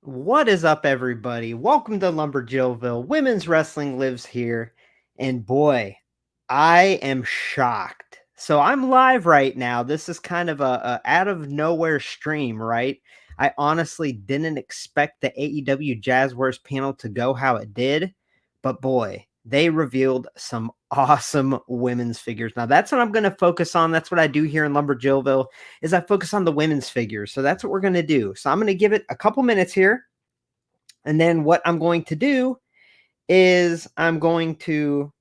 What is up, everybody? Welcome to Lumberjillville. Women's wrestling lives here. And boy, I am shocked. So I'm live right now. This is kind of a out of nowhere stream, right? I honestly didn't expect the AEW Jazwares panel to go how it did. But boy, they revealed some awesome women's figures. Now that's what I'm going to focus on. That's what I do here in Lumberjillville is I focus on the women's figures. So that's what we're going to do. So I'm going to give it a couple minutes here. And then what I'm going to do is I'm going to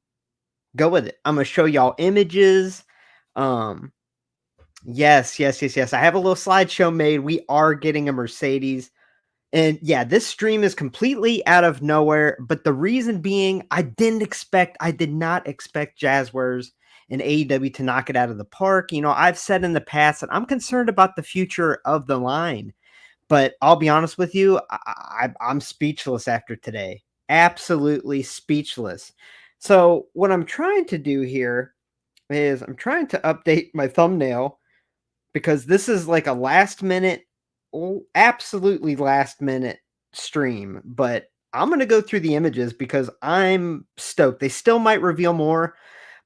go with it. I'm going to show y'all images. Yes. I have a little slideshow made. We are getting a Mercedes. And yeah, this stream is completely out of nowhere. But the reason being, I did not expect Jazwares and AEW to knock it out of the park. You know, I've said in the past that I'm concerned about the future of the line. But I'll be honest with you, I'm speechless after today. Absolutely speechless. So what I'm trying to do here is I'm trying to update my thumbnail because this is like a absolutely last minute stream. But I'm going to go through the images because I'm stoked. They still might reveal more,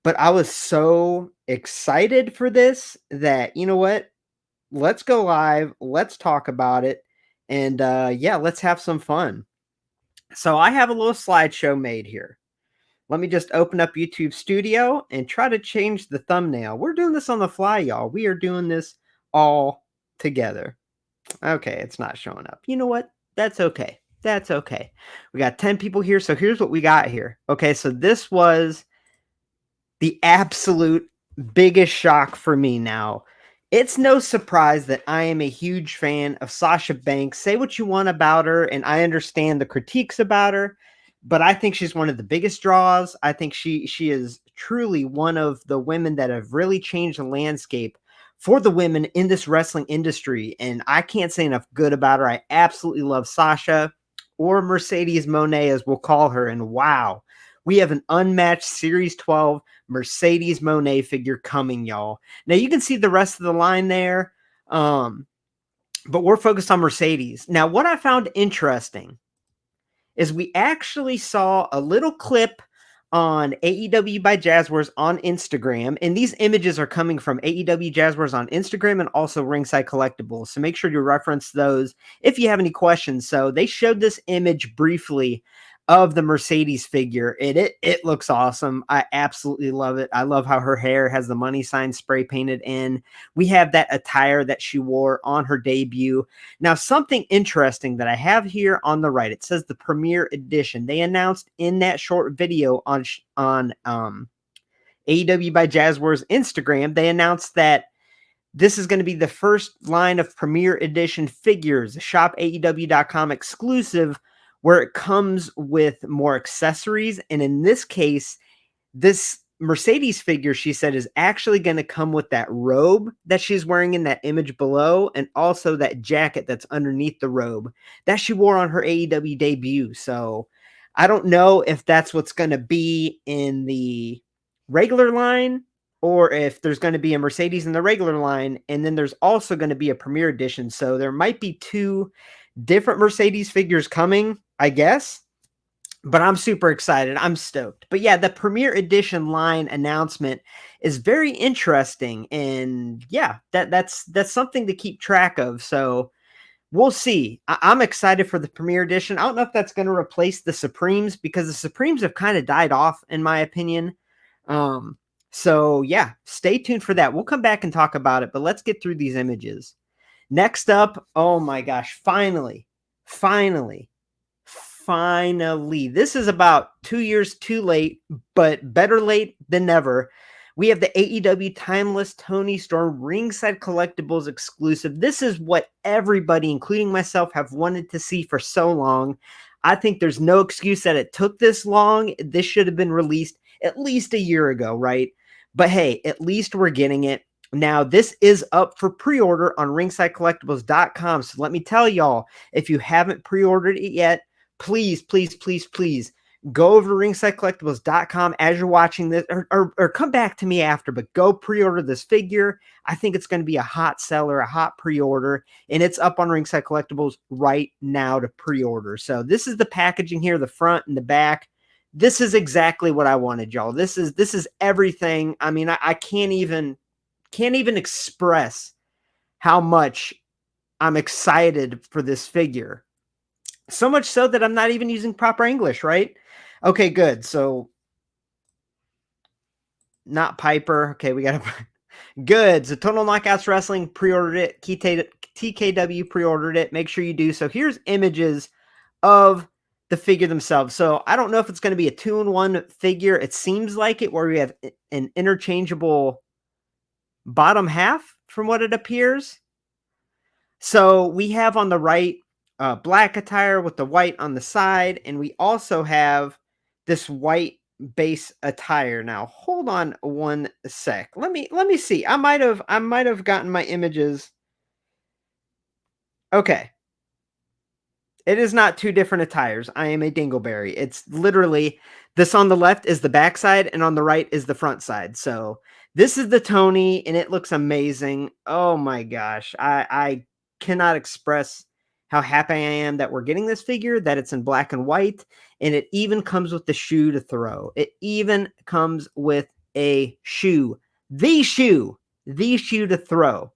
but I was so excited for this that, you know what? Let's go live. Let's talk about it. And yeah, let's have some fun. So I have a little slideshow made here. Let me just open up YouTube Studio and try to change the thumbnail. We're doing this on the fly, y'all. We are doing this all together. Okay, it's not showing up. You know what? That's okay. That's okay. We got 10 people here. So here's what we got here. Okay, so this was the absolute biggest shock for me now. It's no surprise that I am a huge fan of Sasha Banks. Say what you want about her, and I understand the critiques about her, but I think she's one of the biggest draws. I think she is truly one of the women that have really changed the landscape for the women in this wrestling industry, and I can't say enough good about her. I absolutely love Sasha, or Mercedes Mone as we'll call her, and wow, we have an unmatched Series 12 Mercedes Mone figure coming, y'all. Now, you can see the rest of the line there, but we're focused on Mercedes. Now, what I found interesting is we actually saw a little clip on AEW by Jazwares on Instagram, and these images are coming from AEW Jazwares on Instagram and also Ringside Collectibles, so make sure you reference those if you have any questions. So they showed this image briefly of the Mercedes figure. It looks awesome. I absolutely love it. I love how her hair has the money sign spray painted in. We have that attire that she wore on her debut. Now, something interesting that I have here on the right, it says the Premier Edition. They announced in that short video on AEW by Jazwares Instagram, they announced that this is going to be the first line of Premier Edition figures, shopaew.com exclusive, where it comes with more accessories. And in this case, this Mercedes figure, she said, is actually going to come with that robe that she's wearing in that image below, and also that jacket that's underneath the robe that she wore on her AEW debut. So I don't know if that's what's going to be in the regular line, or if there's going to be a Mercedes in the regular line, and then there's also going to be a Premier Edition. So there might be two different Mercedes figures coming, I guess, but I'm super excited. I'm stoked. But yeah, the Premier Edition line announcement is very interesting, and yeah, that's something to keep track of. So we'll see. I'm excited for the Premier Edition. I don't know if that's going to replace the Supremes, because the Supremes have kind of died off, in my opinion. So yeah, stay tuned for that. We'll come back and talk about it, but let's get through these images. Next up, oh my gosh, finally. This is about 2 years too late, but better late than never. We have the AEW Timeless Tony Storm Ringside Collectibles exclusive. This is what everybody, including myself, have wanted to see for so long. I think there's no excuse that it took this long. This should have been released at least a year ago, right? But hey, at least we're getting it. Now, this is up for pre-order on ringsidecollectibles.com. So let me tell y'all, if you haven't pre-ordered it yet, please go over to ringsidecollectibles.com as you're watching this, or come back to me after, but go pre-order this figure. I think it's going to be a hot seller, a hot pre-order, and it's up on Ringside Collectibles right now to pre-order. So this is the packaging here, the front and the back. This is exactly what I wanted, y'all. This is everything. I mean, I can't even express how much I'm excited for this figure. So much so that I'm not even using proper English, right? Okay, good. So, not Piper. Okay, we got good. So, Total Knockouts Wrestling pre-ordered it. TKW pre-ordered it. Make sure you do. So, here's images of the figure themselves. So, I don't know if it's going to be a 2-in-1 figure. It seems like it, where we have an interchangeable bottom half from what it appears. So, we have on the right black attire with the white on the side, and we also have this white base attire. Now, hold on one sec. Let me see. I might have gotten my images. Okay. It is not two different attires. I am a dingleberry. It's literally this on the left is the back side, and on the right is the front side. So this is the Tony, and it looks amazing. Oh my gosh. I cannot express how happy I am that we're getting this figure, that it's in black and white, and it even comes with the shoe to throw. It even comes with a shoe. The shoe to throw.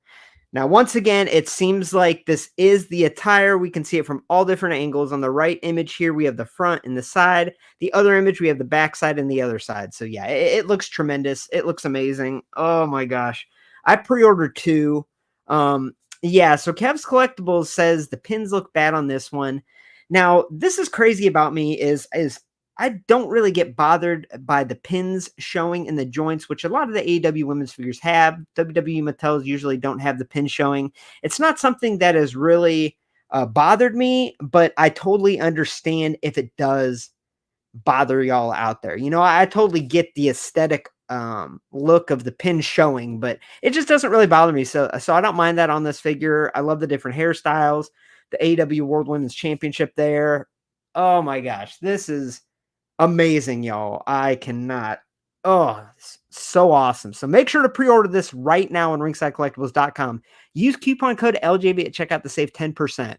Now, once again, it seems like this is the attire. We can see it from all different angles. On the right image here, we have the front and the side. The other image, we have the back side and the other side. So, yeah, it looks tremendous. It looks amazing. Oh, my gosh. I pre-ordered 2. Yeah, so Kev's Collectibles says the pins look bad on this one. Now, this is crazy about me is I don't really get bothered by the pins showing in the joints, which a lot of the AEW women's figures have. WWE Mattels usually don't have the pins showing. It's not something that has really bothered me, but I totally understand if it does bother y'all out there. You know, I totally get the aesthetic look of the pin showing, but it just doesn't really bother me. So I don't mind that on this figure. I love the different hairstyles, the AEW World Women's Championship there. Oh my gosh, this is amazing, y'all. I cannot. Oh, so awesome. So make sure to pre-order this right now on ringsidecollectibles.com. Use coupon code LJB at checkout to save 10%.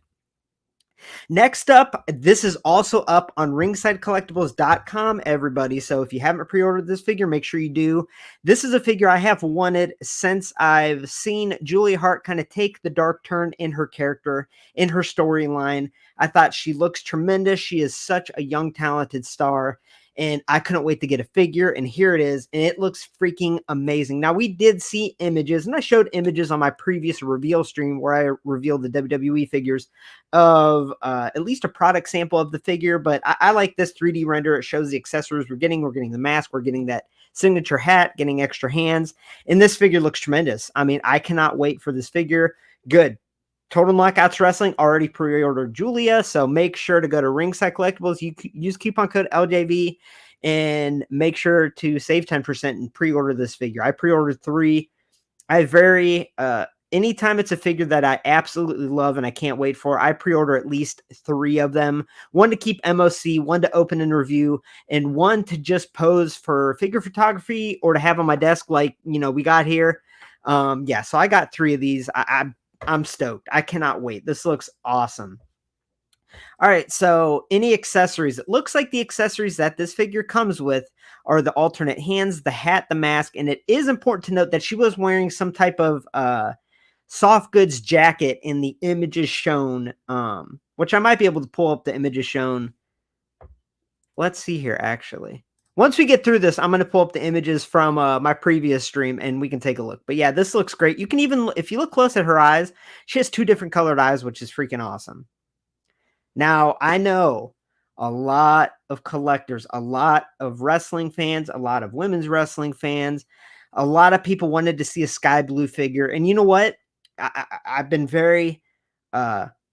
Next up, this is also up on ringsidecollectibles.com, everybody. So if you haven't pre-ordered this figure, make sure you do. This is a figure I have wanted since I've seen Julia Hart kind of take the dark turn in her character, in her storyline. I thought she looks tremendous. She is such a young, talented star. And I couldn't wait to get a figure, and here it is, and it looks freaking amazing. Now, we did see images, and I showed images on my previous reveal stream where I revealed the WWE figures of at least a product sample of the figure, but I like this 3D render. It shows the accessories we're getting. We're getting the mask. We're getting that signature hat, getting extra hands, and this figure looks tremendous. I mean, I cannot wait for this figure. Good. Total Knockouts Wrestling already pre-ordered Julia, so make sure to go to Ringside Collectibles. You use coupon code LJV and make sure to save 10% and pre-order this figure. I pre-ordered 3. Anytime it's a figure that I absolutely love and I can't wait for, I pre-order at least 3 of them. 1 to keep MOC, 1 to open and review, and 1 to just pose for figure photography or to have on my desk like, you know, we got here. Yeah, so I got 3 of these. I'm stoked. I cannot wait. This looks awesome. All right, so any accessories? It looks like the accessories that this figure comes with are the alternate hands, the hat, the mask, and it is important to note that she was wearing some type of soft goods jacket in the images shown, which I might be able to pull up the images shown. Let's see here, actually. Once we get through this, I'm going to pull up the images from my previous stream, and we can take a look. But yeah, this looks great. You can even, if you look close at her eyes, she has 2 different colored eyes, which is freaking awesome. Now, I know a lot of collectors, a lot of wrestling fans, a lot of women's wrestling fans, a lot of people wanted to see a Skye Blue figure. And you know what? I've been very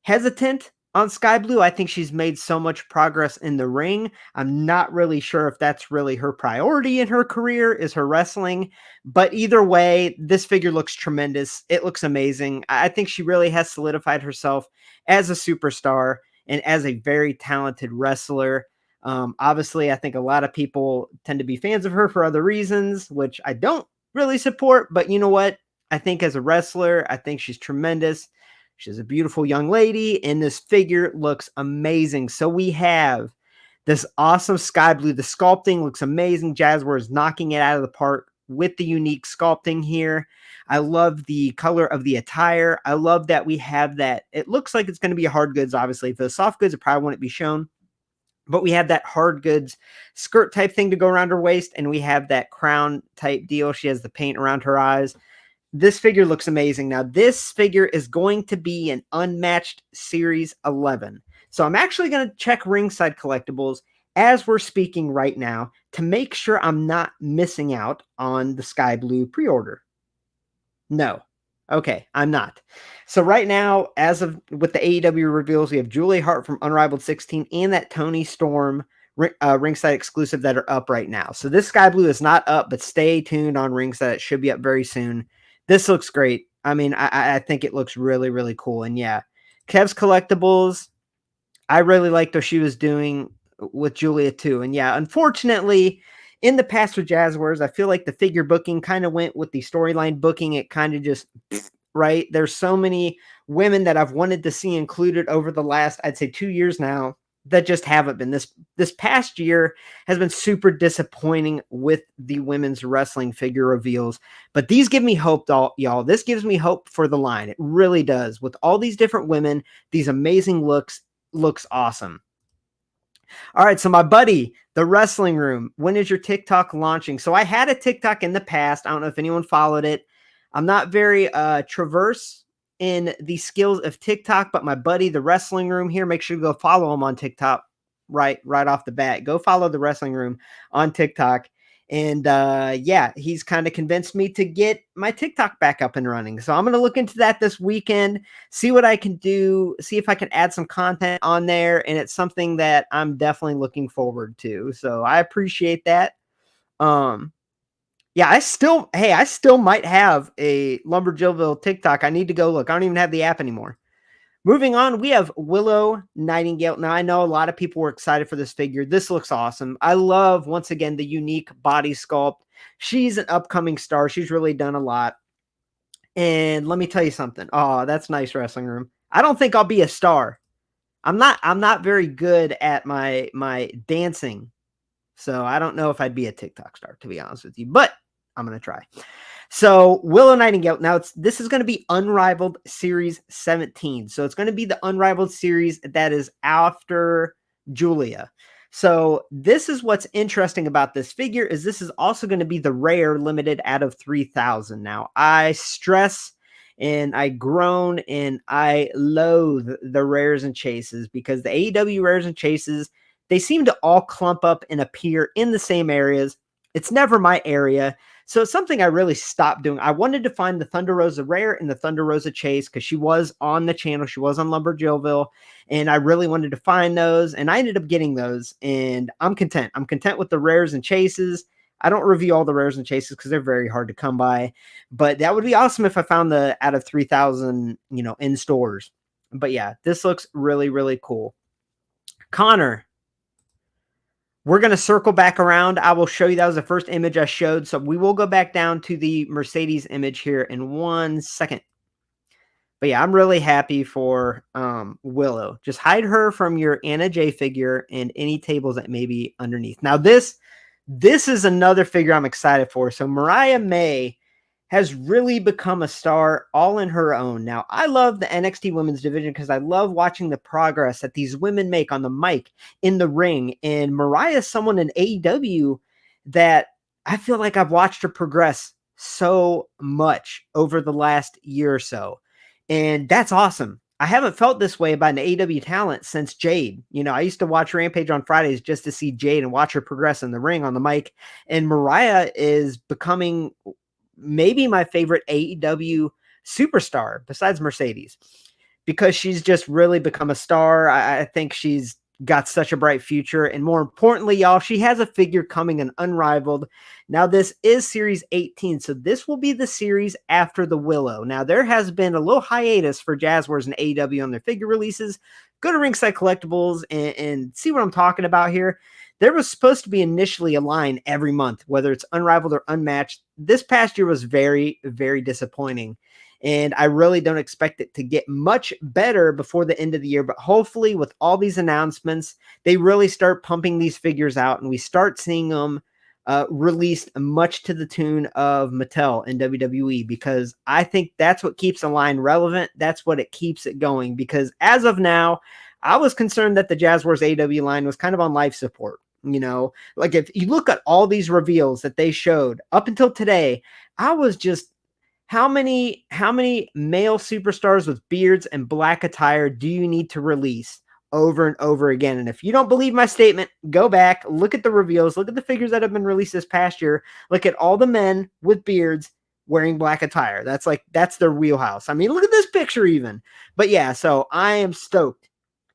hesitant on Skye Blue. I think she's made so much progress in the ring. I'm not really sure if that's really her priority in her career, is her wrestling. But either way, this figure looks tremendous. It looks amazing. I think she really has solidified herself as a superstar and as a very talented wrestler. Obviously, I think a lot of people tend to be fans of her for other reasons, which I don't really support. But you know what? I think as a wrestler, I think she's tremendous. She's a beautiful young lady, and this figure looks amazing. So we have this awesome Skye Blue. The sculpting looks amazing. Jazwares is knocking it out of the park with the unique sculpting here. I love the color of the attire. I love that we have that. It looks like it's going to be a hard goods, obviously. For the soft goods, it probably wouldn't be shown. But we have that hard goods skirt type thing to go around her waist, and we have that crown type deal. She has the paint around her eyes. This figure looks amazing. Now, this figure is going to be an Unmatched Series 11. So I'm actually going to check Ringside Collectibles as we're speaking right now to make sure I'm not missing out on the Skye Blue pre-order. No. Okay, I'm not. So right now, as of with the AEW reveals, we have Julia Hart from Unrivaled 16 and that Toni Storm Ringside exclusive that are up right now. So this Skye Blue is not up, but stay tuned on Ringside. It should be up very soon. This looks great. I mean, I think it looks really, really cool. And yeah, Kev's Collectibles, I really liked what she was doing with Julia too. And yeah, unfortunately, in the past with Jazwares, I feel like the figure booking kind of went with the storyline booking. It kind of just, right? There's so many women that I've wanted to see included over the last, I'd say 2 years now, that just haven't been. This past year has been super disappointing with the women's wrestling figure reveals, but these give me hope, y'all. This gives me hope for the line. It really does. With all these different women, these amazing looks awesome. All right, so my buddy, the Wrestling Room, when is your TikTok launching? So I had a TikTok in the past. I don't know if anyone followed it. I'm not very traverse in the skills of TikTok, but my buddy, the Wrestling Room here, make sure to go follow him on TikTok right off the bat. Go follow the Wrestling Room on TikTok. And yeah, he's kind of convinced me to get my TikTok back up and running. So I'm going to look into that this weekend, see what I can do, see if I can add some content on there. And it's something that I'm definitely looking forward to. So I appreciate that. Yeah, I still might have a Lumberjillville TikTok. I need to go look. I don't even have the app anymore. Moving on, we have Willow Nightingale. Now, I know a lot of people were excited for this figure. This looks awesome. I love, once again, the unique body sculpt. She's an upcoming star. She's really done a lot. And let me tell you something. Oh, that's nice, Wrestling Room. I don't think I'll be a star. I'm not very good at my dancing. So I don't know if I'd be a TikTok star, to be honest with you. But I'm going to try. So Willow Nightingale, now this is going to be Unrivaled Series 17. So it's going to be the Unrivaled Series that is after Julia. So this is what's interesting about this figure is this is also going to be the rare limited out of 3,000. Now I stress and I groan and I loathe the rares and chases because the AEW rares and chases, they seem to all clump up and appear in the same areas. It's never my area. So it's something I really stopped doing. I wanted to find the Thunder Rosa Rare and the Thunder Rosa Chase because she was on the channel. She was on Lumberjillville, and I really wanted to find those, and I ended up getting those, and I'm content. I'm content with the rares and chases. I don't review all the rares and chases because they're very hard to come by, but that would be awesome if I found the out of 3,000, in stores. But yeah, this looks really, really cool. Connor. We're going to circle back around. I will show you. That was the first image I showed. So we will go back down to the Mercedes image here in 1 second. But yeah, I'm really happy for Willow. Just hide her from your Anna J figure and any tables that may be underneath. Now this is another figure I'm excited for. So Mariah May has really become a star all in her own. Now, I love the NXT women's division because I love watching the progress that these women make on the mic, in the ring. And Mariah is someone in AEW that I feel like I've watched her progress so much over the last year or so. And that's awesome. I haven't felt this way about an AEW talent since Jade. I used to watch Rampage on Fridays just to see Jade and watch her progress in the ring on the mic. And Mariah is becoming maybe my favorite AEW superstar besides Mercedes because she's just really become a star. I think she's got such a bright future. And more importantly, y'all, she has a figure coming, an Unrivaled. Now, this is Series 18, so this will be the series after the Willow. Now, there has been a little hiatus for Jazwares and AEW on their figure releases. Go to Ringside Collectibles and see what I'm talking about here. There was supposed to be initially a line every month, whether it's Unrivaled or Unmatched. This past year was very, very disappointing. And I really don't expect it to get much better before the end of the year. But hopefully with all these announcements, they really start pumping these figures out and we start seeing them released much to the tune of Mattel and WWE, because I think that's what keeps a line relevant. That's what it keeps it going, because as of now, I was concerned that the Jazwares AEW line was kind of on life support. You know, like if you look at all these reveals that they showed up until today, I was just, how many male superstars with beards and black attire do you need to release over and over again? And if you don't believe my statement, go back, look at the reveals, look at the figures that have been released this past year, look at all the men with beards wearing black attire. That's their wheelhouse. I mean, look at this picture even. But yeah, so I am stoked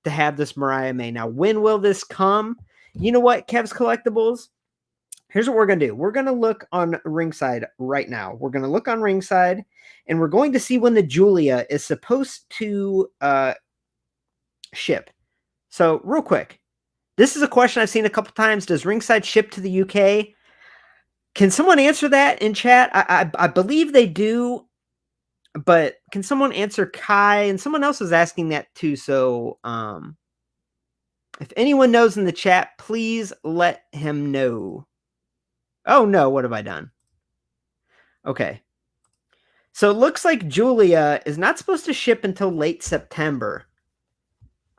to have this Mariah May. Now, when will this come? You know what, Kev's Collectibles? Here's what we're going to do. We're going to look on Ringside right now. We're going to look on Ringside, and we're going to see when the Julia is supposed to ship. So real quick, this is a question I've seen a couple times. Does Ringside ship to the UK? Can someone answer that in chat? I believe they do, but can someone answer Kai? And someone else is asking that too. So if anyone knows in the chat, please let him know. Oh no, what have I done? Okay. So it looks like Julia is not supposed to ship until late September.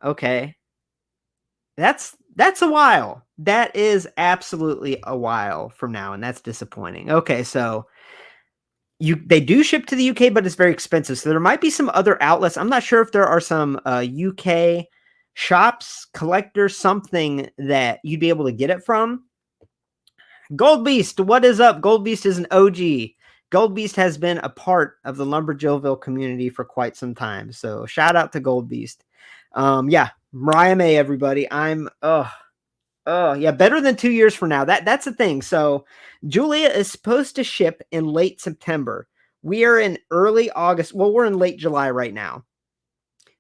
Okay. That's a while. That is absolutely a while from now, and that's disappointing. Okay, so they do ship to the UK, but it's very expensive. So there might be some other outlets. I'm not sure if there are some UK shops, collectors, something that you'd be able to get it from. Gold Beast, what is up? Gold Beast is an OG. Gold Beast has been a part of the Lumberjillville community for quite some time. So shout out to Gold Beast. Yeah, Mariah May, everybody. Yeah, better than 2 years from now. That's the thing. So Julia is supposed to ship in late September. We are in early August. Well, we're in late July right now.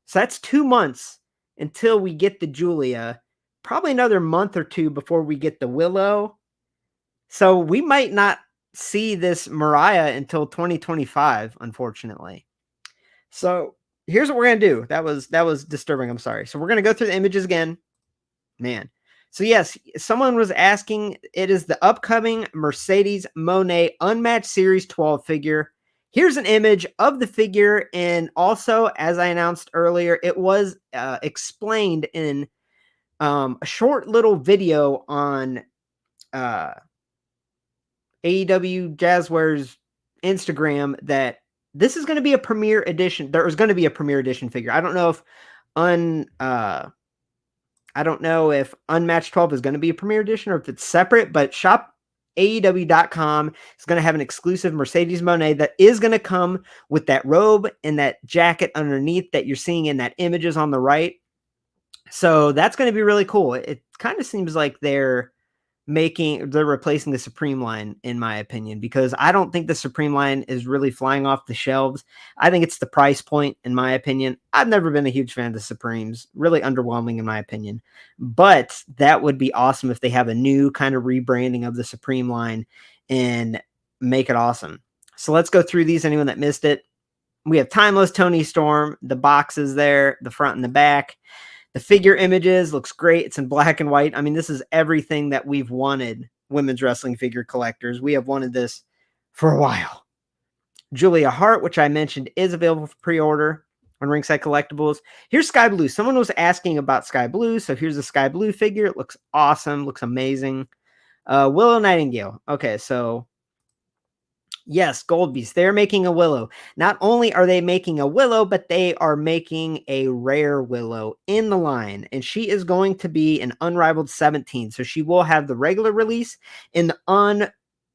So that's 2 months until we get the Julia. Probably another month or two before we get the Willow. So we might not see this Mariah until 2025, unfortunately. So here's what we're going to do. That was disturbing. I'm sorry. So we're going to go through the images again. Man. So yes, someone was asking, it is the upcoming Mercedes Mone Unmatched Series 12 figure. Here's an image of the figure. And also, as I announced earlier, it was explained in a short little video on AEW Jazwares Instagram that this is going to be a premiere edition. There is going to be a premiere edition figure. I don't know if Unmatched 12 is going to be a premiere edition or if it's separate, but shopaew.com is going to have an exclusive Mercedes Mone that is going to come with that robe and that jacket underneath that you're seeing in that images on the right. So that's going to be really cool. It kind of seems like they're replacing the Supreme line, in my opinion, because I don't think the Supreme line is really flying off the shelves. I think it's the price point, in my opinion. I've never been a huge fan of the Supremes. Really underwhelming, in my opinion. But that would be awesome if they have a new kind of rebranding of the Supreme line and make it awesome. So let's go through these. Anyone that missed it. We have Timeless Tony Storm. The boxes there, the front and the back. The figure images looks great. It's in black and white. I mean, this is everything that we've wanted, women's wrestling figure collectors. We have wanted this for a while. Julia Hart, which I mentioned, is available for pre-order on Ringside Collectibles. Here's Skye Blue. Someone was asking about Skye Blue, so here's the Skye Blue figure. It looks awesome. Looks amazing. Willow Nightingale. Okay, so yes, Gold Beast. They're making a Willow. Not only are they making a Willow, but they are making a rare Willow in the line. And she is going to be an Unrivaled 17. So she will have the regular release in the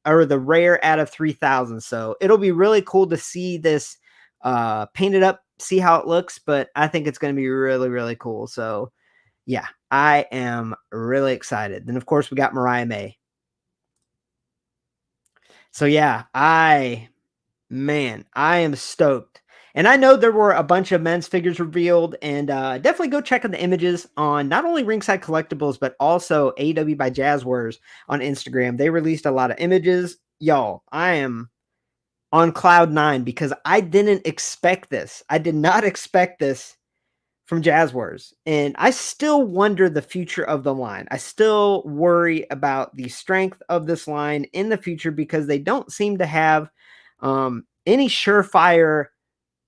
the rare out of 3,000. So it'll be really cool to see this painted up, see how it looks. But I think it's going to be really, really cool. So Yeah, I am really excited. Then, of course, we got Mariah May. So, yeah, man, I am stoked. And I know there were a bunch of men's figures revealed, and definitely go check out the images on not only Ringside Collectibles, but also AEW by Jazwares on Instagram. They released a lot of images. Y'all, I am on cloud nine because I didn't expect this. I did not expect this from Jazwares. And I still wonder the future of the line. I still worry about the strength of this line in the future because they don't seem to have any surefire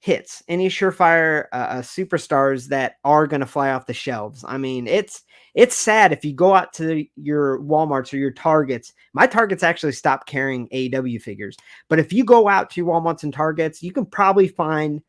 hits, any surefire superstars that are going to fly off the shelves. I mean, it's sad if you go out to your Walmarts or your Targets. My Targets actually stopped carrying AEW figures, but if you go out to Walmarts and Targets, you can probably find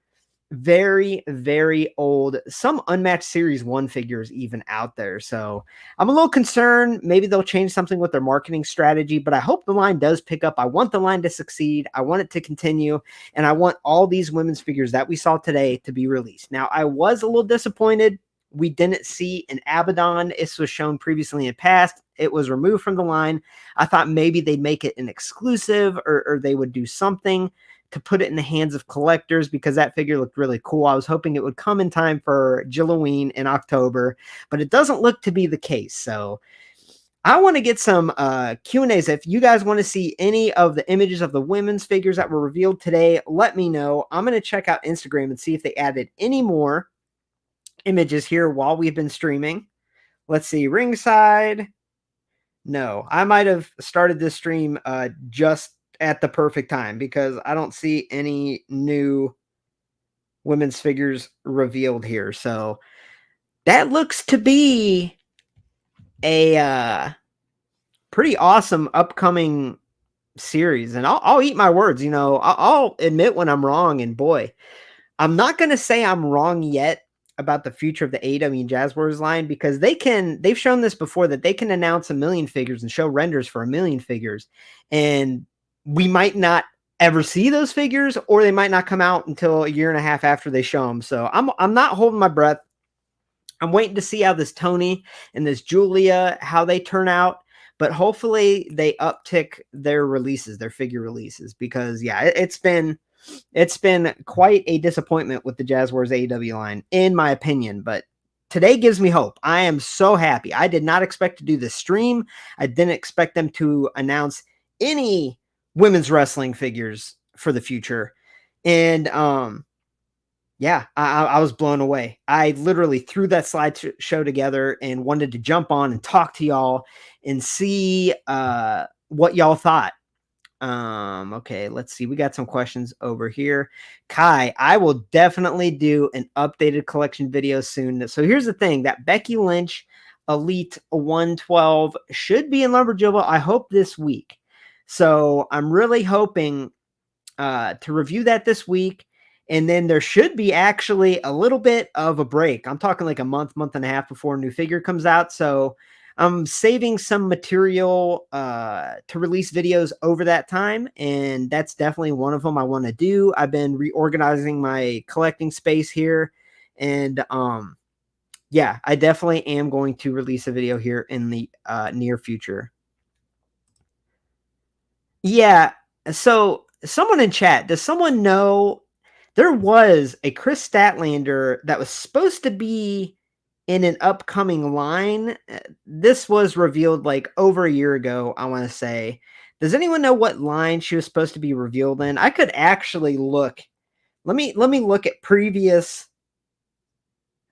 very, very old, some unmatched series 1 figures even out there. So I'm a little concerned. Maybe they'll change something with their marketing strategy, but I hope the line does pick up. I want the line to succeed. I want it to continue. And I want all these women's figures that we saw today to be released. Now, I was a little disappointed we didn't see an Abaddon. This was shown previously in the past. It was removed from the line. I thought maybe they'd make it an exclusive, or they would do something to put it in the hands of collectors because that figure looked really cool. I was hoping it would come in time for Jilloween in October, but it doesn't look to be the case. So I want to get some Q&As. If you guys want to see any of the images of the women's figures that were revealed today, let me know. I'm going to check out Instagram and see if they added any more images here while we've been streaming. Let's see, ringside. No, I might have started this stream just at the perfect time because I don't see any new women's figures revealed here. So that looks to be a pretty awesome upcoming series. And I'll eat my words. You know, I'll admit when I'm wrong. And boy, I'm not going to say I'm wrong yet about the future of the AEW Jazwares line because they've shown this before that they can announce 1 million figures and show renders for 1 million figures. And we might not ever see those figures, or they might not come out until 1.5 years after they show them. So I'm not holding my breath. I'm waiting to see how this Tony and this Julia, how they turn out. But hopefully they uptick their releases, their figure releases, because yeah, it's been quite a disappointment with the Jazwares AEW line, in my opinion. But today gives me hope. I am so happy. I did not expect to do this stream. I didn't expect them to announce any women's wrestling figures for the future. And yeah, I was blown away. I literally threw that slideshow together and wanted to jump on and talk to y'all and see what y'all thought. Okay, let's see. We got some questions over here. Kai, I will definitely do an updated collection video soon. So here's the thing, that Becky Lynch Elite 112 should be in Lumberjill, I hope this week. So I'm really hoping to review that this week. And then there should be actually a little bit of a break. I'm talking like a month and a half before a new figure comes out. So I'm saving some material to release videos over that time. And that's definitely one of them I want to do. I've been reorganizing my collecting space here. And yeah, I definitely am going to release a video here in the near future. Yeah. So someone in chat, does someone know there was a Chris Statlander that was supposed to be in an upcoming line? This was revealed like over 1 year ago, I want to say. Does anyone know what line she was supposed to be revealed in? I could actually look. Let me look at previous.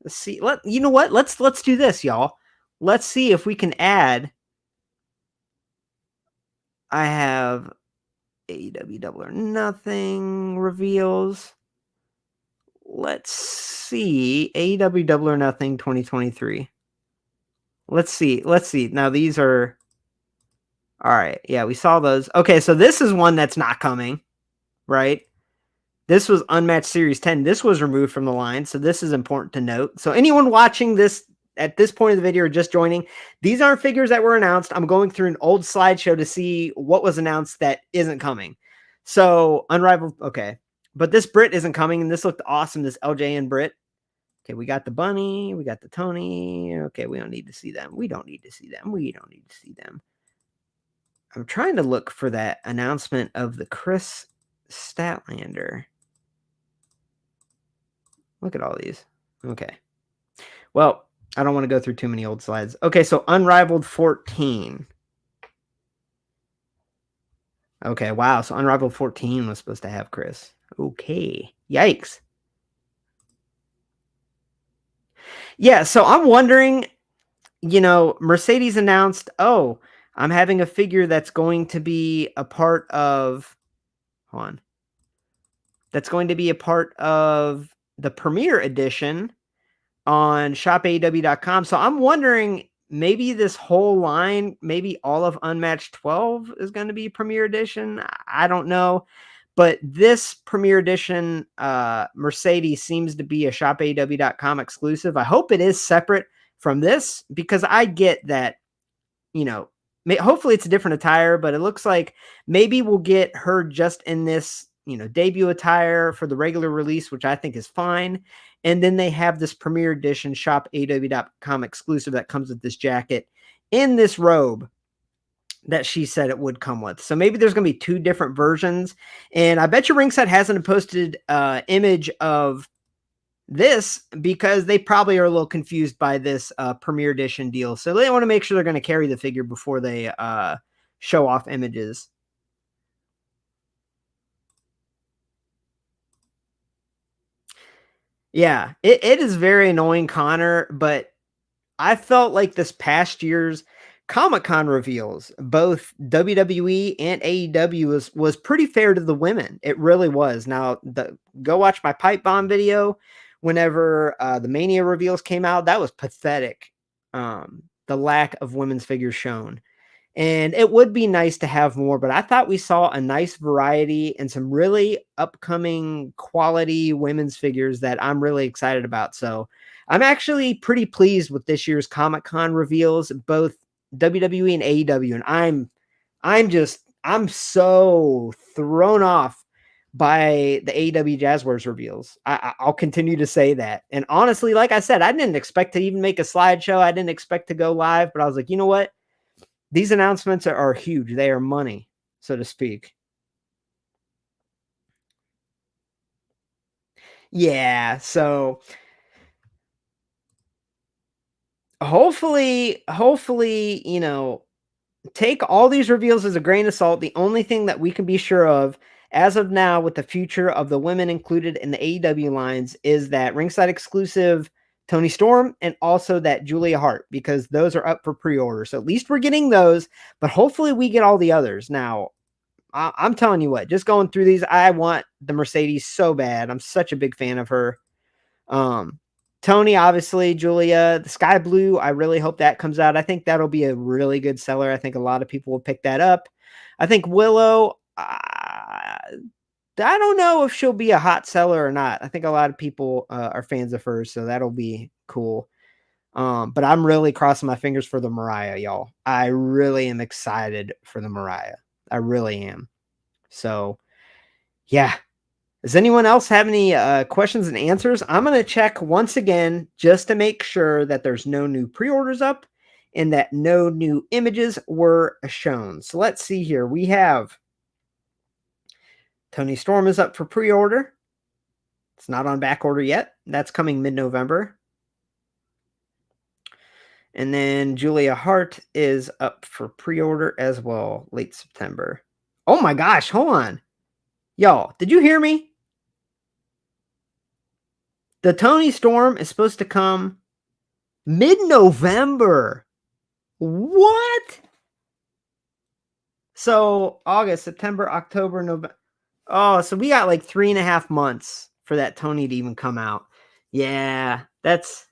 Let's see. You know what? Let's do this, y'all. Let's see if we can add. I have AEW Double or Nothing reveals. Let's see. AEW Double or Nothing 2023. Let's see. Now these are all right. Yeah, we saw those. Okay, so this is one that's not coming, right? This was Unmatched Series 10. This was removed from the line, so this is important to note. So anyone watching this at this point of the video or just joining, these aren't figures that were announced. I'm going through an old slideshow to see what was announced that isn't coming. So Unrivaled, okay. But this Brit isn't coming, and this looked awesome, this LJN Brit. Okay, we got the bunny. We got the Tony. Okay, we don't need to see them. We don't need to see them. We don't need to see them. I'm trying to look for that announcement of the Chris Statlander. Look at all these. Okay. Well, I don't want to go through too many old slides. Okay, so Unrivaled 14. Okay, wow. So Unrivaled 14 was supposed to have Chris. Okay. Yikes. Yeah, so I'm wondering, Mercedes announced, oh, I'm having a figure that's going to be a part of, hold on, that's going to be a part of the Premier Edition on shopaew.com. So I'm wondering, maybe this whole line, maybe all of Unmatched 12 is going to be Premier Edition. I don't know. But this Premier Edition Mercedes seems to be a shopaew.com exclusive. I hope it is separate from this, because I get that, hopefully it's a different attire, but it looks like maybe we'll get her just in this, debut attire for the regular release, which I think is fine. And then they have this Premier Edition shopaew.com exclusive that comes with this jacket in this robe that she said it would come with. So maybe there's going to be two different versions. And I bet you Ringside hasn't posted image of this because they probably are a little confused by this Premier Edition deal. So they want to make sure they're going to carry the figure before they show off images. Yeah, it is very annoying, Connor, but I felt like this past year's Comic-Con reveals, both WWE and AEW was pretty fair to the women. It really was. Now, go watch my pipe bomb video whenever the Mania reveals came out. That was pathetic, the lack of women's figures shown. And it would be nice to have more, but I thought we saw a nice variety and some really upcoming quality women's figures that I'm really excited about. So I'm actually pretty pleased with this year's Comic-Con reveals, both WWE and AEW. And I'm so thrown off by the AEW Jazwares reveals. I'll continue to say that. And honestly, like I said, I didn't expect to even make a slideshow. I didn't expect to go live, but I was like, you know what? These announcements are huge. They are money, so to speak. Yeah, so hopefully, take all these reveals as a grain of salt. The only thing that we can be sure of as of now with the future of the women included in the AEW lines is that ringside exclusive Toni Storm and also that Julia Hart, because those are up for pre-order. So at least we're getting those, but hopefully we get all the others. Now, I'm telling you what, just going through these, I want the Mercedes so bad. I'm such a big fan of her. Tony, obviously, Julia, the Skye Blue, I really hope that comes out. I think that'll be a really good seller. I think a lot of people will pick that up. I think Willow, I don't know if she'll be a hot seller or not. I think a lot of people are fans of hers, so that'll be cool. But I'm really crossing my fingers for the Mariah, y'all. I really am excited for the Mariah. I really am. So, yeah. Does anyone else have any questions and answers? I'm going to check once again just to make sure that there's no new pre-orders up and that no new images were shown. So let's see here. We have Toni Storm is up for pre-order. It's not on back order yet. That's coming mid-November. And then Julia Hart is up for pre-order as well, late September. Oh my gosh, hold on. Y'all, did you hear me? The Toni Storm is supposed to come mid-November. What? So August, September, October, November. Oh, so we got like 3.5 months for that Toni to even come out. Yeah, that's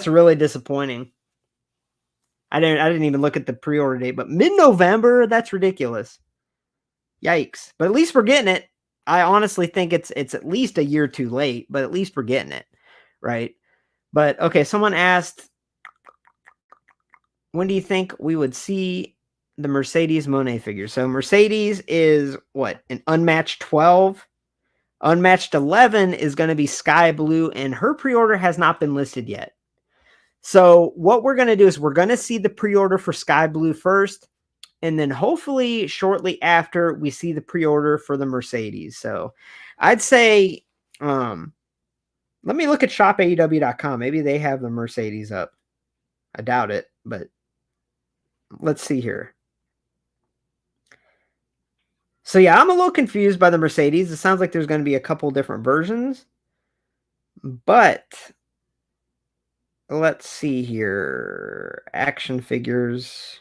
really disappointing. I didn't even look at the pre-order date, but mid-November, that's ridiculous. Yikes. But at least we're getting it. I honestly think it's at least a year too late, but at least we're getting it, right? But okay, someone asked, when do you think we would see the Mercedes Mone figure? So Mercedes is what, an unmatched 12? Unmatched 11 is going to be Skye Blue, and her pre-order has not been listed yet. So what we're going to do is we're going to see the pre-order for Skye Blue first, and then hopefully shortly after we see the pre-order for the Mercedes. So I'd say, let me look at shopaew.com. Maybe they have the Mercedes up. I doubt it, but let's see here. So yeah, I'm a little confused by the Mercedes. It sounds like there's going to be a couple different versions, but let's see here. Action figures.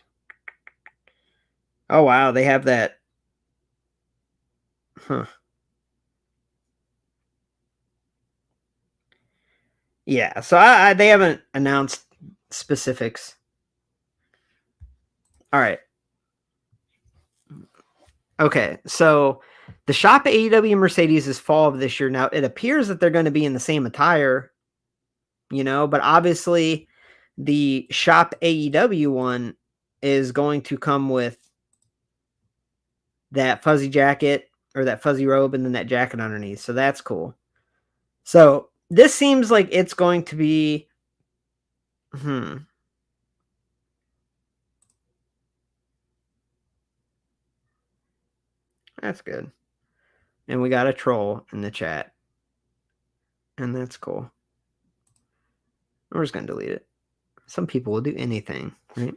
Oh wow, they have that. Huh. Yeah, so they haven't announced specifics. All right. Okay, so the Shop AEW Mercedes is fall of this year. Now, it appears that they're going to be in the same attire, but obviously the Shop AEW one is going to come with that fuzzy jacket or that fuzzy robe and then that jacket underneath. So that's cool. So this seems like it's going to be, that's good. And we got a troll in the chat. And that's cool. We're just going to delete it. Some people will do anything, right?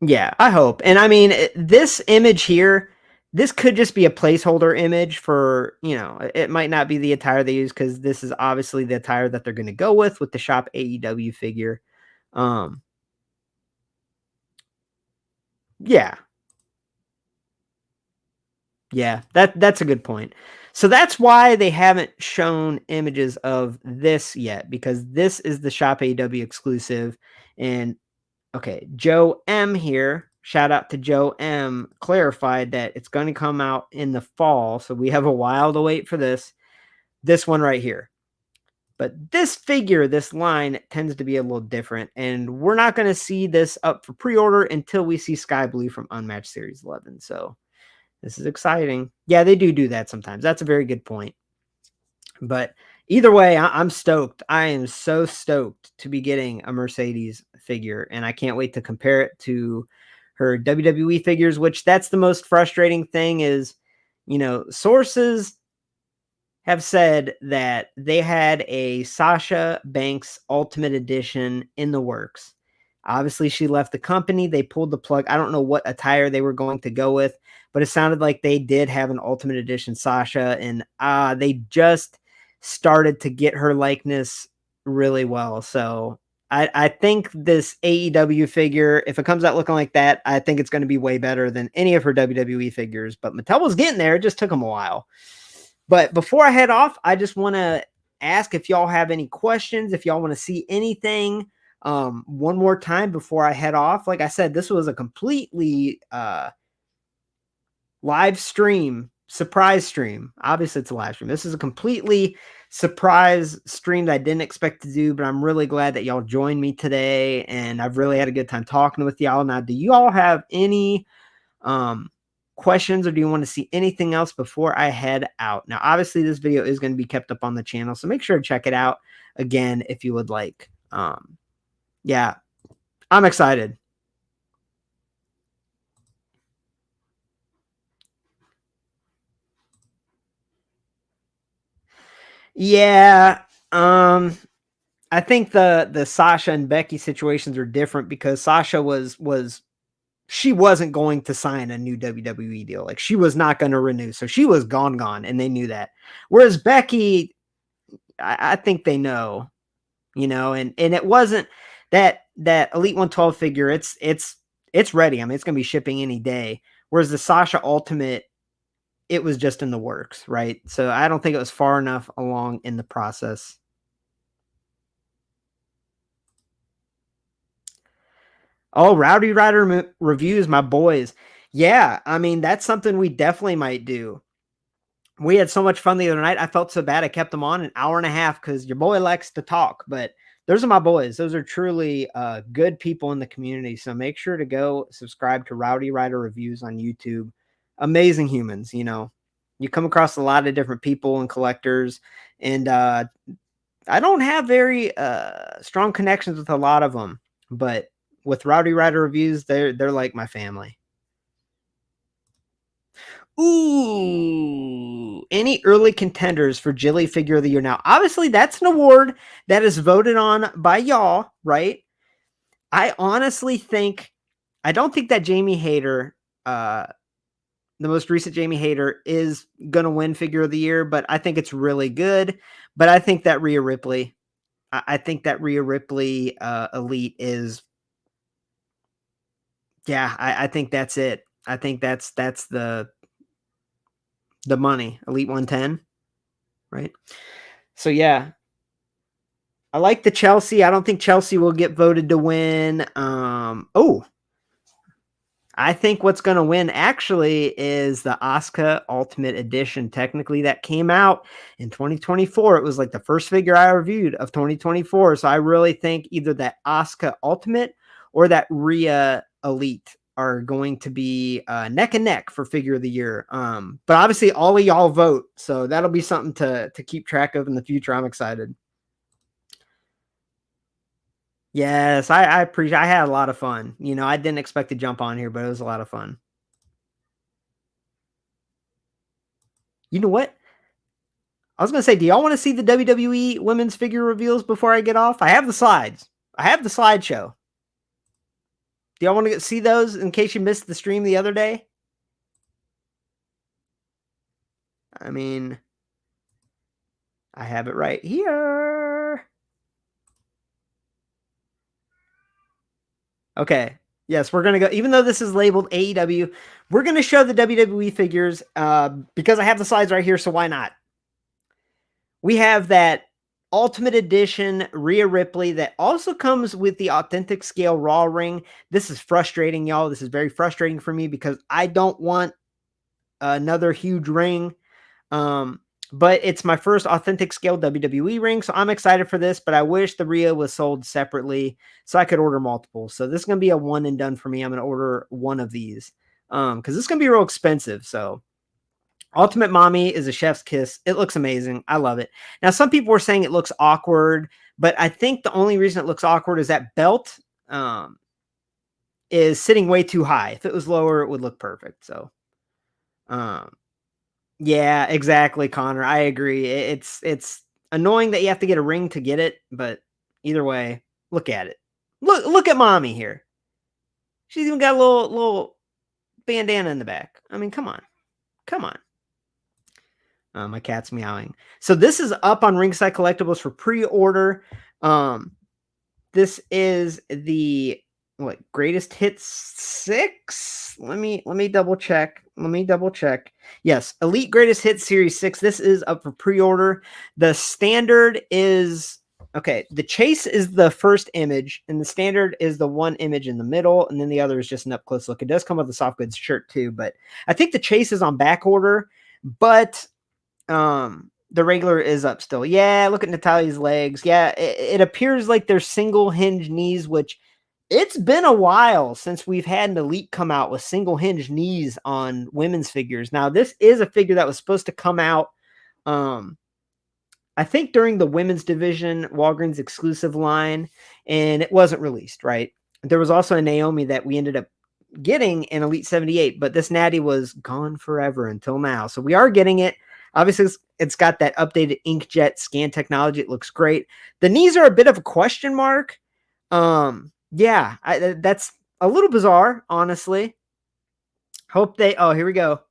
Yeah, I hope. And I mean, this image here, this could just be a placeholder image for, it might not be the attire they use because this is obviously the attire that they're going to go with the Shop AEW figure. Yeah. Yeah, that's a good point. So that's why they haven't shown images of this yet, because this is the Shop AEW exclusive. And okay, Joe M here, shout out to Joe M, clarified that it's going to come out in the fall. So we have a while to wait for this one right here. But this figure, this line tends to be a little different. And we're not going to see this up for pre-order until we see Skye Blue from Unmatched Series 11. So this is exciting. Yeah, they do that sometimes. That's a very good point. But either way, I'm stoked. I am so stoked to be getting a Mercedes figure, and I can't wait to compare it to her WWE figures, which that's the most frustrating thing is, sources have said that they had a Sasha Banks Ultimate Edition in the works. Obviously, she left the company. They pulled the plug. I don't know what attire they were going to go with, but it sounded like they did have an Ultimate Edition Sasha, and they just started to get her likeness really well. So I think this AEW figure, if it comes out looking like that, I think it's going to be way better than any of her WWE figures. But Mattel was getting there. It just took them a while. But before I head off, I just want to ask if y'all have any questions, if y'all want to see anything one more time before I head off. Like I said, this was a completely live stream, surprise stream. Obviously, it's a live stream. This is a completely surprise stream that I didn't expect to do, but I'm really glad that y'all joined me today, and I've really had a good time talking with y'all. Now, do you all have any questions, or do you want to see anything else before I head out? Now, obviously, this video is going to be kept up on the channel, so make sure to check it out again if you would like. Yeah, I'm excited. Yeah, I think the Sasha and Becky situations are different because Sasha she wasn't going to sign a new WWE deal. Like, she was not going to renew. So she was gone, and they knew that. Whereas Becky, I think they know, and it wasn't that Elite 112 figure. It's ready. I mean, it's going to be shipping any day. Whereas the Sasha Ultimate, it was just in the works, right? So I don't think it was far enough along in the process. Oh, Rowdy Rider reviews, my boys. Yeah, I mean, that's something we definitely might do. We had so much fun the other night. I felt so bad. I kept them on an hour and a half because your boy likes to talk, but those are my boys. Those are truly good people in the community. So make sure to go subscribe to Rowdy Rider Reviews on YouTube. amazing humans, you know. You come across a lot of different people and collectors, and I don't have very strong connections with a lot of them, but with Rowdy Rider Reviews, they're like my family. Ooh, any early contenders for Jilly Figure of the Year? Now, obviously, that's an award that is voted on by y'all, right? I honestly think, I don't think that Jamie Hayter, the most recent Jamie Hayter, is going to win Figure of the Year, but I think it's really good. But I think that Rhea Ripley, I think that Rhea Ripley Elite is, yeah, I think that's it. I think that's the money, Elite 110, right? So yeah, I like the Chelsea. I don't think Chelsea will get voted to win. I think what's going to win actually is the Asuka Ultimate Edition. Technically, that came out in 2024. It was like the first figure I reviewed of 2024. So I really think either that Asuka Ultimate or that Rhea Elite are going to be neck and neck for figure of the year. But obviously, all of y'all vote, so that'll be something to keep track of in the future. I'm excited. Yes, I appreciate. I had a lot of fun. You know, I didn't expect to jump on here, but it was a lot of fun. You know what? I was gonna say, do y'all want to see the WWE women's figure reveals before I get off? I have the slides. I have the slideshow. Do y'all want to see those in case you missed the stream the other day? I mean, I have it right here. Okay. Yes, we're gonna go. Even though this is labeled AEW, we're gonna show the WWE figures because I have the slides right here. So why not? We have that Ultimate Edition Rhea Ripley that also comes with the Authentic Scale Raw ring. This is frustrating, y'all. This is very frustrating for me because I don't want another huge ring. But it's my first Authentic Scale WWE ring, so I'm excited for this, but I wish the Rhea was sold separately so I could order multiple. So this is going to be a one and done for me. I'm going to order one of these because this is going to be real expensive. So Ultimate Mommy is a chef's kiss. It looks amazing. I love it. Now, some people were saying it looks awkward, but I think the only reason it looks awkward is that belt is sitting way too high. If it was lower, it would look perfect. So, yeah, exactly, Connor. I agree. It's annoying that you have to get a ring to get it, but either way, look at it. Look at Mommy here. She's even got a little bandana in the back. I mean, come on. Come on. My cat's meowing. So this is up on Ringside Collectibles for pre-order. This is the greatest hits 6. Let me double check. Yes, Elite Greatest Hits Series 6. This is up for pre-order. The standard is okay. The chase is the first image, and the standard is the one image in the middle, and then the other is just an up close look. It does come with a soft goods shirt too, but I think the chase is on back order, but the regular is up still. Yeah, look at Natalia's legs. Yeah, it appears like they're single hinge knees, which it's been a while since we've had an Elite come out with single hinge knees on women's figures. Now, this is a figure that was supposed to come out, I think during the women's division Walgreens exclusive line, and it wasn't released, right? There was also a Naomi that we ended up getting in Elite 78, but this Natty was gone forever until now. So we are getting it. Obviously, it's got that updated inkjet scan technology. It looks great. The knees are a bit of a question mark. Yeah, that's a little bizarre, honestly. Hope they. Oh, here we go.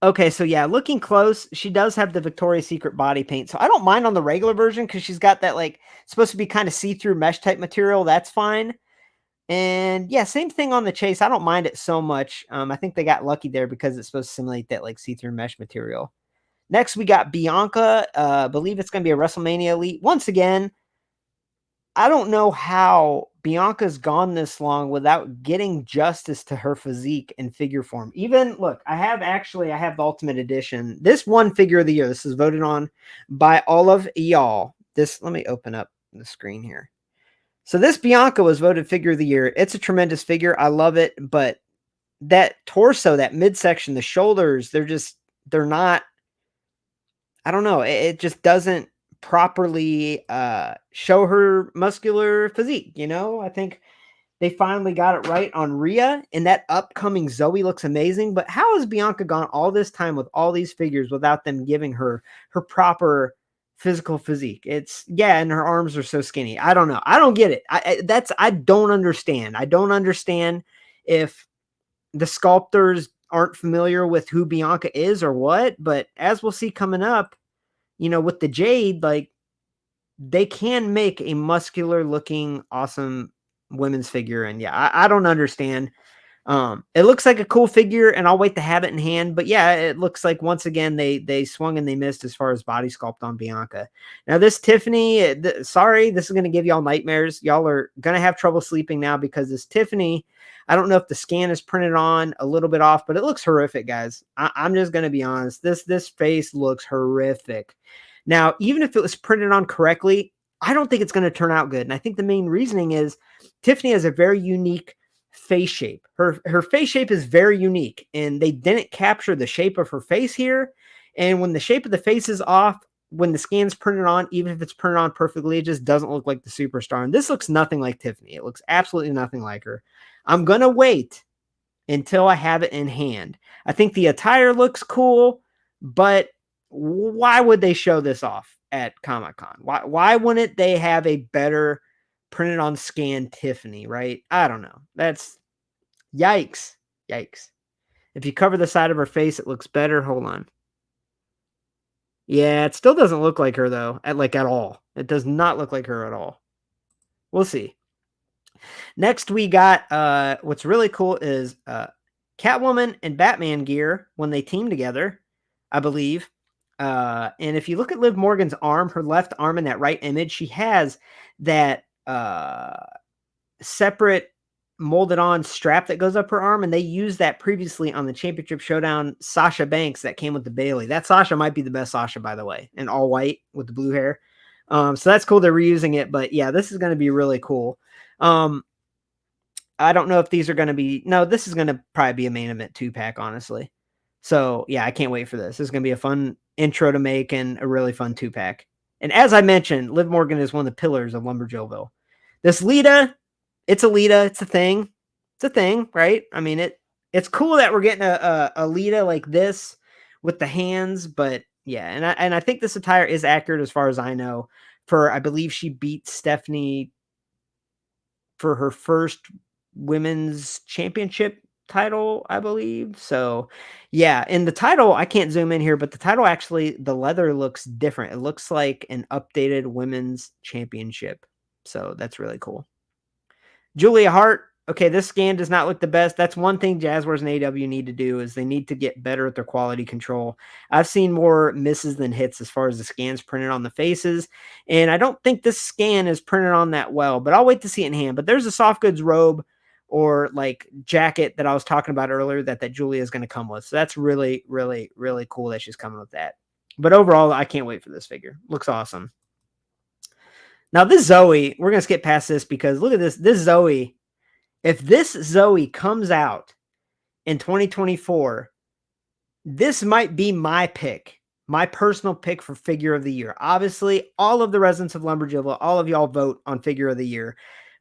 Okay, so yeah, looking close, she does have the Victoria's Secret body paint. So I don't mind on the regular version because she's got that supposed to be kind of see-through mesh type material. That's fine. And yeah, same thing on the chase. I don't mind it so much. I think they got lucky there because it's supposed to simulate that see-through mesh material. Next, we got Bianca. I believe it's going to be a WrestleMania Elite. Once again, I don't know how Bianca's gone this long without getting justice to her physique and figure form. Even, look, I have the Ultimate Edition. This one figure of the year, this is voted on by all of y'all. Let me open up the screen here. So this Bianca was voted figure of the year. It's a tremendous figure. I love it, but that torso, that midsection, the shoulders, they're not, I don't know, it just doesn't properly show her muscular physique, you know? I think they finally got it right on Rhea, and that upcoming Zoe looks amazing. But how has Bianca gone all this time with all these figures without them giving her her proper physical physique? It's, yeah, and her arms are so skinny. I don't know. I don't get it. I don't understand. I don't understand if the sculptors aren't familiar with who Bianca is or what. But as we'll see coming up, you know, with the Jade, like, they can make a muscular looking, awesome women's figure. And yeah, I don't understand. It looks like a cool figure, and I'll wait to have it in hand. But yeah, it looks like once again they swung and they missed as far as body sculpt on Bianca. Now this Tiffany, sorry, this is gonna give y'all nightmares. Y'all are gonna have trouble sleeping now because this Tiffany, I don't know if the scan is printed on a little bit off, but it looks horrific, guys. I'm just gonna be honest. This face looks horrific. Now, even if it was printed on correctly, I don't think it's going to turn out good. And I think the main reasoning is Tiffany has a very unique face shape. Her face shape is very unique, and they didn't capture the shape of her face here. And when the shape of the face is off, when the scan's printed on, even if it's printed on perfectly, it just doesn't look like the superstar. And this looks nothing like Tiffany. It looks absolutely nothing like her. I'm going to wait until I have it in hand. I think the attire looks cool, but why would they show this off at Comic-Con? Why wouldn't they have a better printed on scan Tiffany, right? I don't know. That's yikes. Yikes. If you cover the side of her face, it looks better. Hold on. Yeah, it still doesn't look like her though, at all. It does not look like her at all. We'll see. Next we got what's really cool is Catwoman and Batman gear when they team together, I believe. And if you look at Liv Morgan's arm, her left arm in that right image, she has that separate molded on strap that goes up her arm. And they used that previously on the Championship Showdown Sasha Banks that came with the Bailey. That Sasha might be the best Sasha, by the way, in all white with the blue hair. So that's cool. They're reusing it. But yeah, this is going to be really cool. I don't know if these are going to be, no, this is going to probably be a main event 2-pack, honestly. So yeah, I can't wait for this. This is going to be a fun intro to make and a really fun 2-pack. And as I mentioned, Liv Morgan is one of the pillars of Lumberjillville. This Lita, it's a Lita. It's a thing. It's a thing, right? I mean, it's cool that we're getting a Lita like this with the hands, but yeah. And I think this attire is accurate as far as I know. I believe she beat Stephanie for her first women's championship title, I believe. So yeah, in the title, I can't zoom in here, but the title actually, the leather looks different. It looks like an updated women's championship. So that's really cool. Julia Hart. Okay, this scan does not look the best. That's one thing Jazwares and AEW need to do is they need to get better at their quality control. I've seen more misses than hits as far as the scans printed on the faces, and I don't think this scan is printed on that well, but I'll wait to see it in hand. But there's a soft goods robe or like jacket that I was talking about earlier that Julia is going to come with. So that's really, really, really cool that she's coming with that. But overall, I can't wait for this figure. Looks awesome. Now this Zoe, we're going to skip past this because look at this. This Zoe, if this Zoe comes out in 2024, this might be my pick, my personal pick for figure of the year. Obviously, all of the residents of Lumberjillville, all of y'all vote on figure of the year.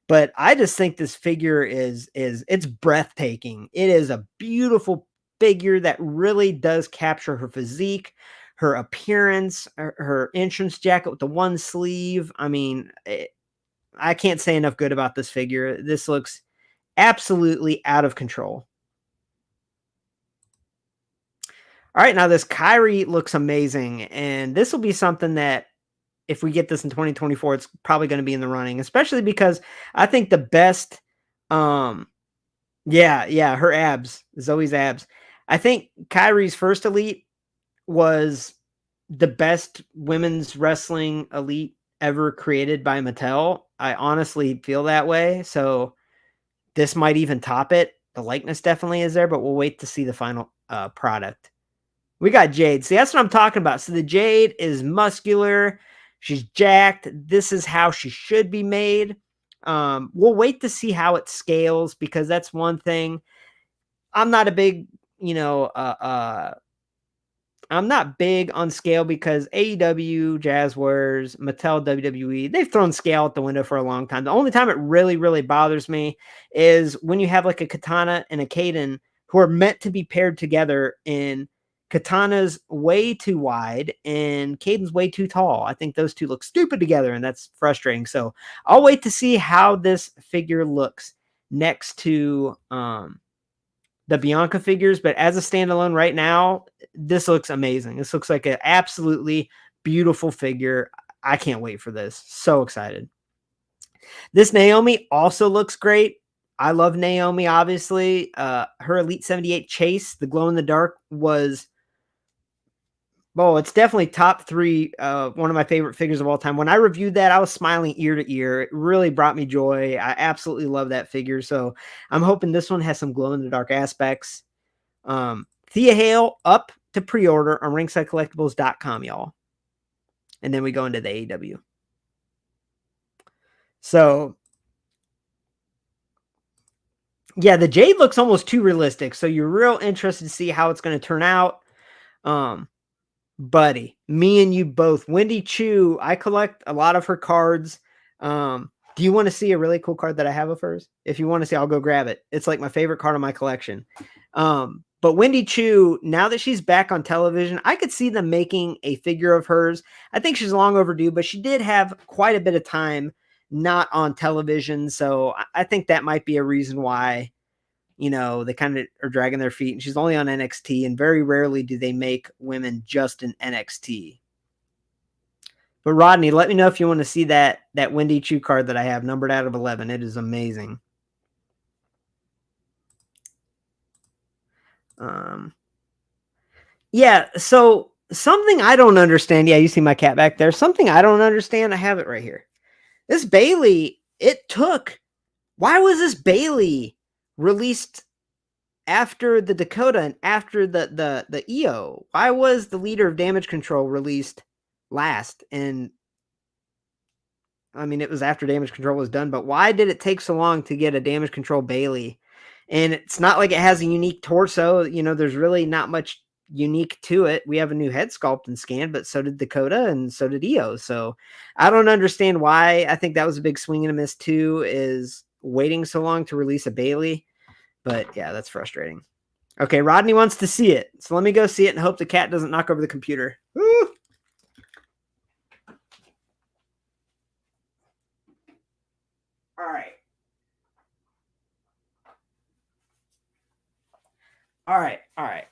But I just think this figure it's breathtaking. It is a beautiful figure that really does capture her physique, her appearance, her entrance jacket with the one sleeve. I mean, I can't say enough good about this figure. This looks absolutely out of control. All right, now this Kyrie looks amazing, and this will be something that if we get this in 2024, it's probably going to be in the running, especially because I think the best, her abs, Zoe's abs. I think Kyrie's first elite was the best women's wrestling elite ever created by Mattel. I honestly feel that way. So this might even top it. The likeness definitely is there, but we'll wait to see the final product. We got Jade. See, that's what I'm talking about. So the Jade is muscular. She's jacked. This is how she should be made. We'll wait to see how it scales because that's one thing. I'm not a big, you know, I'm not big on scale because AEW, Jazwares, Mattel, WWE, they've thrown scale out the window for a long time. The only time it really, really bothers me is when you have like a Katana and a Kaden who are meant to be paired together, and Katana's way too wide and Caden's way too tall. I think those two look stupid together, and that's frustrating. So I'll wait to see how this figure looks next to the Bianca figures, but as a standalone right now, this looks amazing. This looks like an absolutely beautiful figure. I can't wait for this. So excited. This Naomi also looks great. I love Naomi, obviously. Her Elite 78 Chase, the glow in the dark, was, well, it's definitely top three, one of my favorite figures of all time. When I reviewed that, I was smiling ear to ear. It really brought me joy. I absolutely love that figure. So I'm hoping this one has some glow in the dark aspects. Thea Hale up to pre-order on ringsidecollectibles.com, y'all. And then we go into the AEW. So yeah, the Jade looks almost too realistic. So you're real interested to see how it's going to turn out. Buddy, me and you both. Wendy Chu, I collect a lot of her cards. Do you want to see a really cool card that I have of hers? If you want to see, I'll go grab it. It's like my favorite card in my collection. But Wendy Chu, now that she's back on television, I could see them making a figure of hers. I think she's long overdue, but she did have quite a bit of time not on television. So I think that might be a reason why, you know, they kind of are dragging their feet. And she's only on NXT, and very rarely do they make women just in NXT. But Rodney, let me know if you want to see that Wendy Chu card that I have numbered out of 11. It is amazing. Yeah, so something I don't understand. Yeah, you see my cat back there. Something I don't understand. I have it right here. This Bailey, why was this Bailey released after the Dakota and after the EO? Why was the leader of Damage Control released last? And I mean, it was after Damage Control was done, but why did it take so long to get a Damage Control Bailey? And it's not like it has a unique torso. You know, there's really not much unique to it. We have a new head sculpt and scan, but so did Dakota and so did EO. So I don't understand why. I think that was a big swing and a miss too, is waiting so long to release a Bailey. But yeah, that's frustrating. Okay, Rodney wants to see it. So let me go see it and hope the cat doesn't knock over the computer. Woo! All right. All right.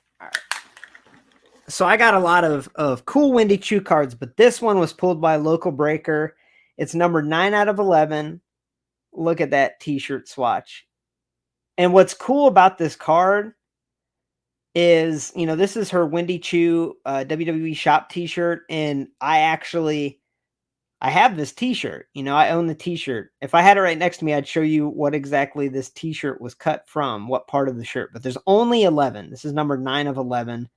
So I got a lot of cool Wendy Chu cards, but this one was pulled by a local breaker. It's numbered 9 out of 11. Look at that t-shirt swatch. And what's cool about this card is, you know, this is her Wendy Chu WWE shop t-shirt, and I have this t-shirt. You know, I own the t-shirt. If I had it right next to me, I'd show you what exactly this t-shirt was cut from, what part of the shirt. But there's only 11. This is number 9 of 11.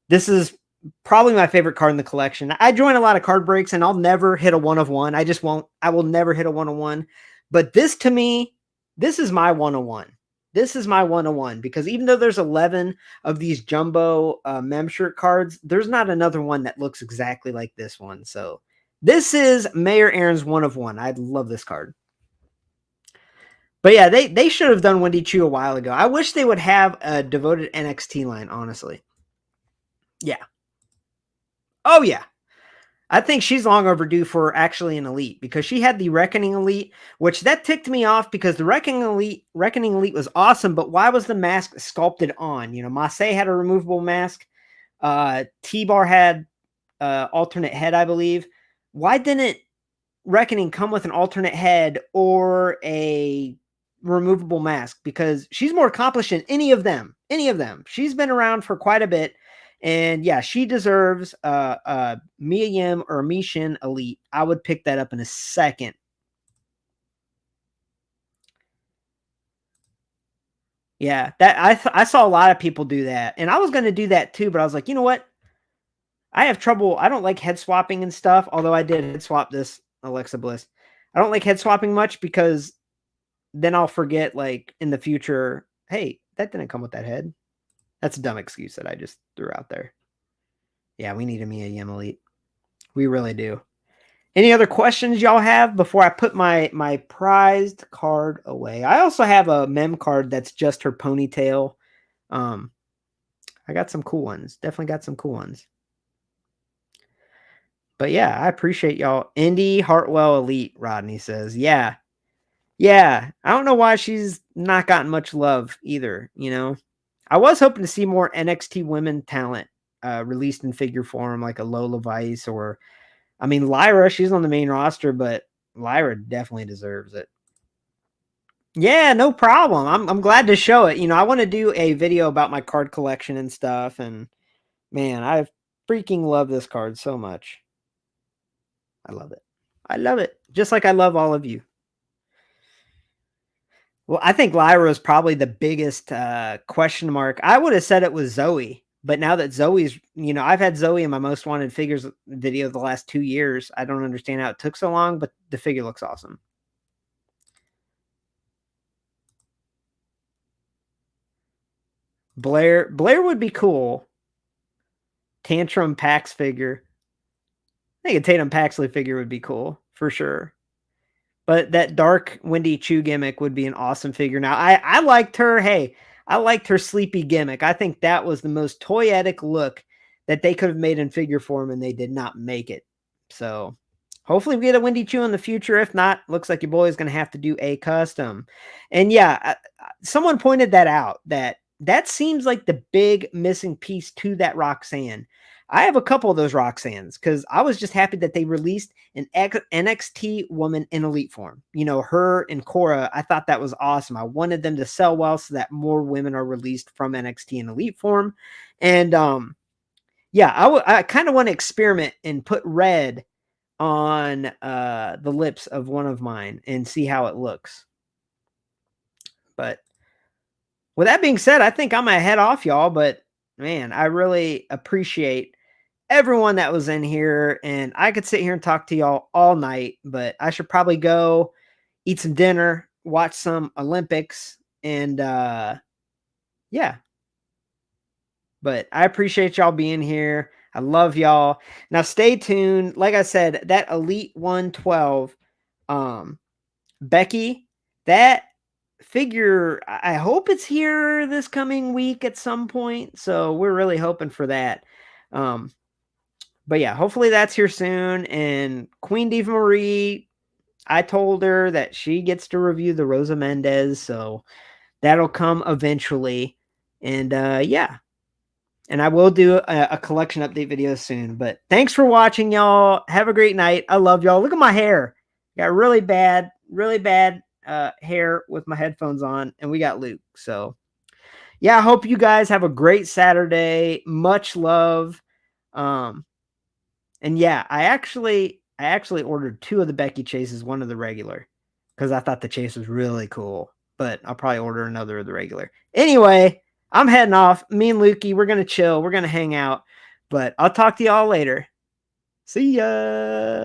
This is probably my favorite card in the collection. I join a lot of card breaks, and I'll never hit a 1-of-1. I will never hit a 1-of-1. But this, to me, this is my 1-of-1. This is my 1-of-1, because even though there's 11 of these jumbo mem shirt cards, there's not another one that looks exactly like this one. So this is Mayor Aaron's 1-of-1. I love this card. But yeah, they should have done Wendy Chu a while ago. I wish they would have a devoted NXT line, honestly. Yeah. Oh, yeah. I think she's long overdue for actually an Elite, because she had the Reckoning Elite, which that ticked me off, because the Reckoning Elite was awesome, but why was the mask sculpted on? You know, Massey had a removable mask. T-Bar had alternate head, I believe. Why didn't Reckoning come with an alternate head or a removable mask? Because she's more accomplished than any of them. She's been around for quite a bit. And yeah, she deserves Mia Yim or Mi Shin Elite. I would pick that up in a second. Yeah, that I saw a lot of people do that, and I was going to do that too, but I was like, you know what? I have trouble. I don't like head swapping and stuff. Although I did head swap this Alexa Bliss. I don't like head swapping much, because then I'll forget, like, in the future, hey, that didn't come with that head. That's a dumb excuse that I just threw out there. Yeah, we need a Mia Yim Elite. We really do. Any other questions y'all have before I put my prized card away? I also have a mem card that's just her ponytail. I got some cool ones. Definitely got some cool ones. But yeah, I appreciate y'all. Indy Hartwell Elite, Rodney says. Yeah. Yeah. I don't know why she's not gotten much love either, you know. I was hoping to see more NXT women talent released in figure form, like a Lola Vice or, I mean, Lyra, she's on the main roster, but Lyra definitely deserves it. Yeah, no problem. I'm glad to show it. You know, I want to do a video about my card collection and stuff, and man, I freaking love this card so much. I love it. I love it. Just like I love all of you. Well, I think Lyra is probably the biggest question mark. I would have said it was Zoe, but now that Zoe's, you know, I've had Zoe in my most wanted figures video the last 2 years. I don't understand how it took so long, but the figure looks awesome. Blair would be cool. Tantrum Pax figure. I think a Tatum Paxley figure would be cool for sure. But that dark Wendy Chu gimmick would be an awesome figure. Now, I liked her. Hey, I liked her sleepy gimmick. I think that was the most toyetic look that they could have made in figure form, and they did not make it. So hopefully we get a Wendy Chu in the future. If not, looks like your boy is going to have to do a custom. And yeah, someone pointed that out, that seems like the big missing piece to that Roxanne. I have a couple of those Roxannes because I was just happy that they released an NXT woman in elite form. You know, her and Cora, I thought that was awesome. I wanted them to sell well so that more women are released from NXT in elite form. And yeah, I kind of want to experiment and put red on the lips of one of mine and see how it looks. But with that being said, I think I'm going to head off, y'all. But man, I really appreciate everyone that was in here, and I could sit here and talk to y'all all night, but I should probably go eat some dinner, watch some Olympics, and yeah. But I appreciate y'all being here. I love y'all. Now stay tuned. Like I said, that Elite 112, Becky, that figure, I hope it's here this coming week at some point. So we're really hoping for that. But yeah, hopefully that's here soon. And Queen Diva Marie, I told her that she gets to review the Rosa Mendez, so that'll come eventually. And yeah, and I will do a collection update video soon. But thanks for watching, y'all. Have a great night. I love y'all. Look at my hair. Got really bad hair with my headphones on, and we got Luke. So yeah, I hope you guys have a great Saturday. Much love. And yeah, I actually ordered 2 of the Becky chases, 1 of the regular, because I thought the chase was really cool. But I'll probably order another of the regular. Anyway, I'm heading off. Me and Lukey, we're gonna chill. We're gonna hang out. But I'll talk to y'all later. See ya.